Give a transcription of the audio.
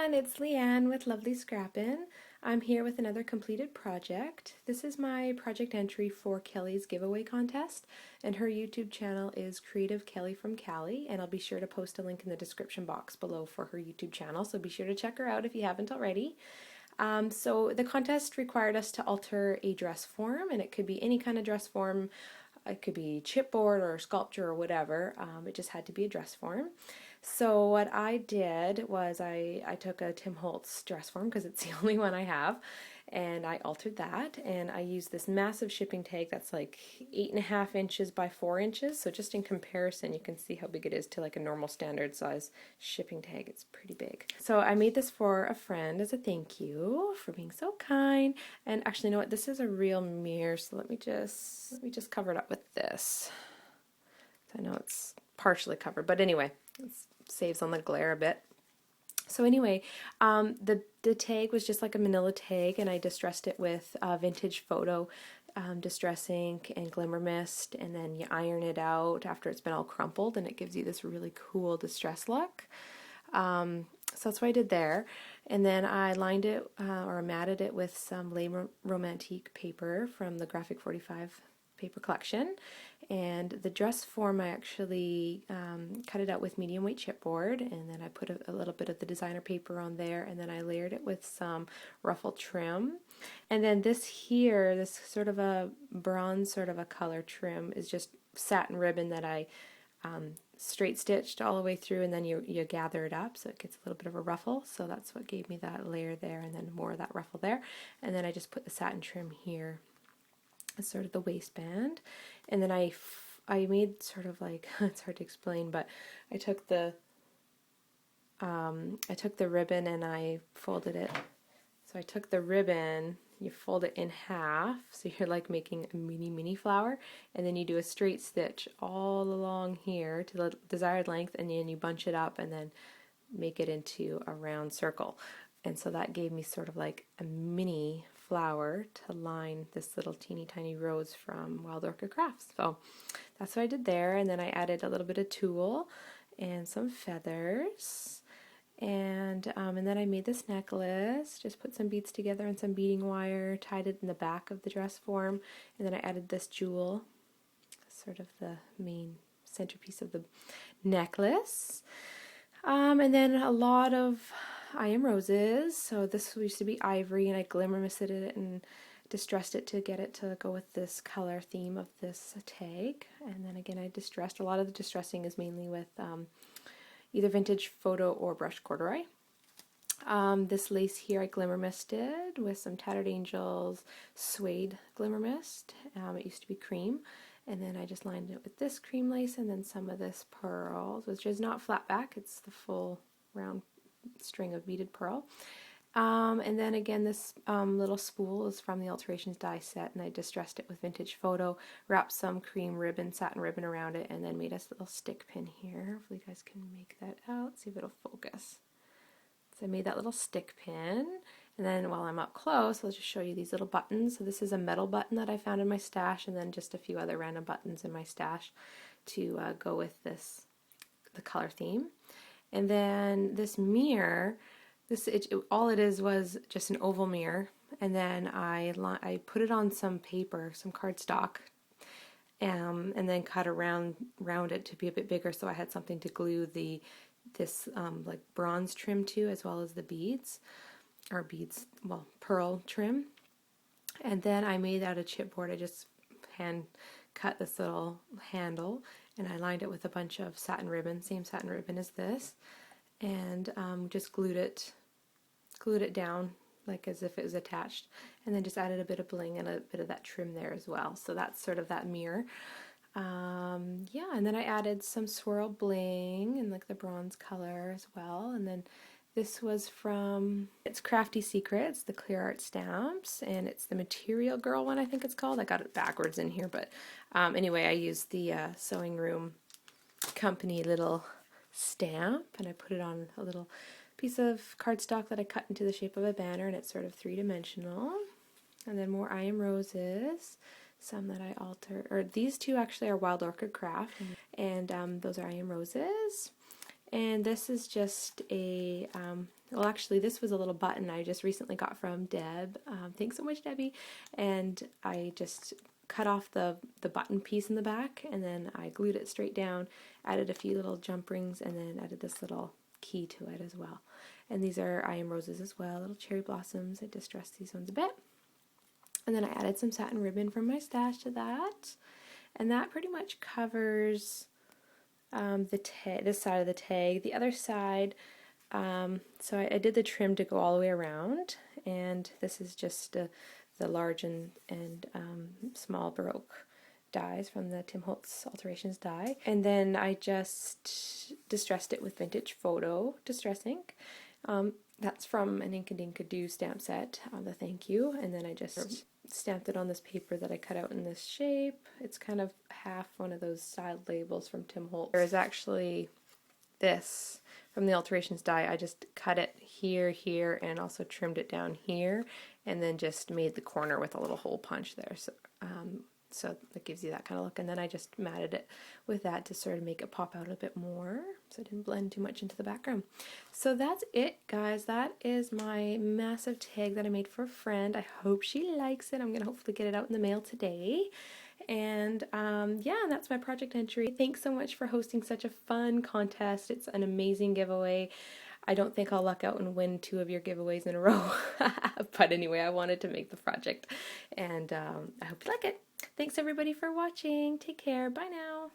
everyone, it's Leanne with Lovely Scrappin'. I'm here with another completed project. This is my project entry for Kelly's giveaway contest, and her YouTube channel is Creative Kelly from Cali, and I'll be sure to post a link in the description box below for her YouTube channel, so be sure to check her out if you haven't already. So the contest required us to alter a dress form, and it could be any kind of dress form. It could be chipboard or sculpture or whatever. It just had to be a dress form. So what I did was I took a Tim Holtz dress form because it's the only one I have, and I altered that, and I used this massive shipping tag that's like 8.5 inches by 4 inches. So just in comparison, you can see how big it is to like a normal standard size shipping tag. It's pretty big. So I made this for a friend as a thank you for being so kind. And actually, you know what? This is a real mirror, so let me just cover it up with this. I know it's partially covered, but anyway, it saves on the glare a bit. So anyway, the tag was just like a manila tag, and I distressed it with vintage photo distress ink and glimmer mist, and then you iron it out after it's been all crumpled, and it gives you this really cool distress look. So that's what I did there, and then I lined it or matted it with some Les Romantiques paper from the Graphic 45 paper collection. And the dress form, I actually cut it out with medium weight chipboard, and then I put a little bit of the designer paper on there, and then I layered it with some ruffle trim. And then this here, this sort of a bronze sort of a color trim, is just satin ribbon that I straight stitched all the way through, and then you gather it up so it gets a little bit of a ruffle. So that's what gave me that layer there, and then more of that ruffle there. And then I just put the satin trim here as sort of the waistband, and then I made sort of like it's hard to explain, but I took the ribbon and I folded it. So I took the ribbon, you fold it in half, so you're like making a mini flower, and then you do a straight stitch all along here to the desired length, and then you bunch it up and then make it into a round circle. And so that gave me sort of like a mini flower to line this little teeny tiny rose from Wild Orchid Crafts. So that's what I did there, and then I added a little bit of tulle and some feathers, and then I made this necklace. Just put some beads together and some beading wire, tied it in the back of the dress form, and then I added this jewel, sort of the main centerpiece of the necklace. And then a lot of I Am Roses. So this used to be ivory, and I glimmer misted it and distressed it to get it to go with this color theme of this tag. And then again, I distressed. A lot of the distressing is mainly with either vintage photo or brushed corduroy. This lace here I glimmer misted with some Tattered Angels suede glimmer mist. It used to be cream. And then I just lined it with this cream lace and then some of this pearls, which is not flat back, it's the full round string of beaded pearl. And then again, this little spool is from the Alterations die set, and I distressed it with vintage photo, wrapped some cream ribbon, satin ribbon around it, and then made a little stick pin here. Hopefully you guys can make that out, see if it'll focus. So I made that little stick pin, and then while I'm up close, I'll just show you these little buttons. So this is a metal button that I found in my stash, and then just a few other random buttons in my stash to go with the color theme. And then this mirror, all it is was just an oval mirror, and then I put it on some paper, some cardstock, and then cut around it to be a bit bigger, so I had something to glue this like bronze trim to, as well as the beads, pearl trim. And then I made out a chipboard. I just hand cut this little handle, and I lined it with a bunch of satin ribbon, same satin ribbon as this, and just glued it down like as if it was attached, and then just added a bit of bling and a bit of that trim there as well. So that's sort of that mirror. Yeah, and then I added some swirl bling in like the bronze color as well, and then this was from It's Crafty Secrets, the clear art stamps, and it's the Material Girl one, I think it's called. I got it backwards in here, but anyway, I used the Sewing Room Company little stamp, and I put it on a little piece of cardstock that I cut into the shape of a banner, and it's sort of three-dimensional. And then more I Am Roses, some that I altered, or these two actually are Wild Orchid Craft, and those are I Am Roses. And this is just a well, actually, this was a little button I just recently got from Deb. Thanks so much, Debbie. And I just cut off the button piece in the back, and then I glued it straight down, added a few little jump rings, and then added this little key to it as well. And these are I Am Roses as well, little cherry blossoms. I distressed these ones a bit. And then I added some satin ribbon from my stash to that. And that pretty much covers this side of the tag. The other side, so I did the trim to go all the way around, and this is just the large and small Baroque dies from the Tim Holtz Alterations die. And then I just distressed it with Vintage Photo Distress ink. That's from an Ink and Dinkadoo stamp set, the thank you, and then I just stamped it on this paper that I cut out in this shape. It's kind of half one of those styled labels from Tim Holtz. There is actually this from the Alterations die. I just cut it here, and also trimmed it down here, and then just made the corner with a little hole punch there. So that gives you that kind of look, and then I just matted it with that to sort of make it pop out a bit more, so it didn't blend too much into the background. So that's it, guys. That is my massive tag that I made for a friend. I hope she likes it. I'm gonna hopefully get it out in the mail today. And yeah, that's my project entry. Thanks so much for hosting such a fun contest. It's an amazing giveaway. I don't think I'll luck out and win 2 of your giveaways in a row. But anyway, I wanted to make the project, and I hope you like it. Thanks everybody for watching. Take care. Bye now.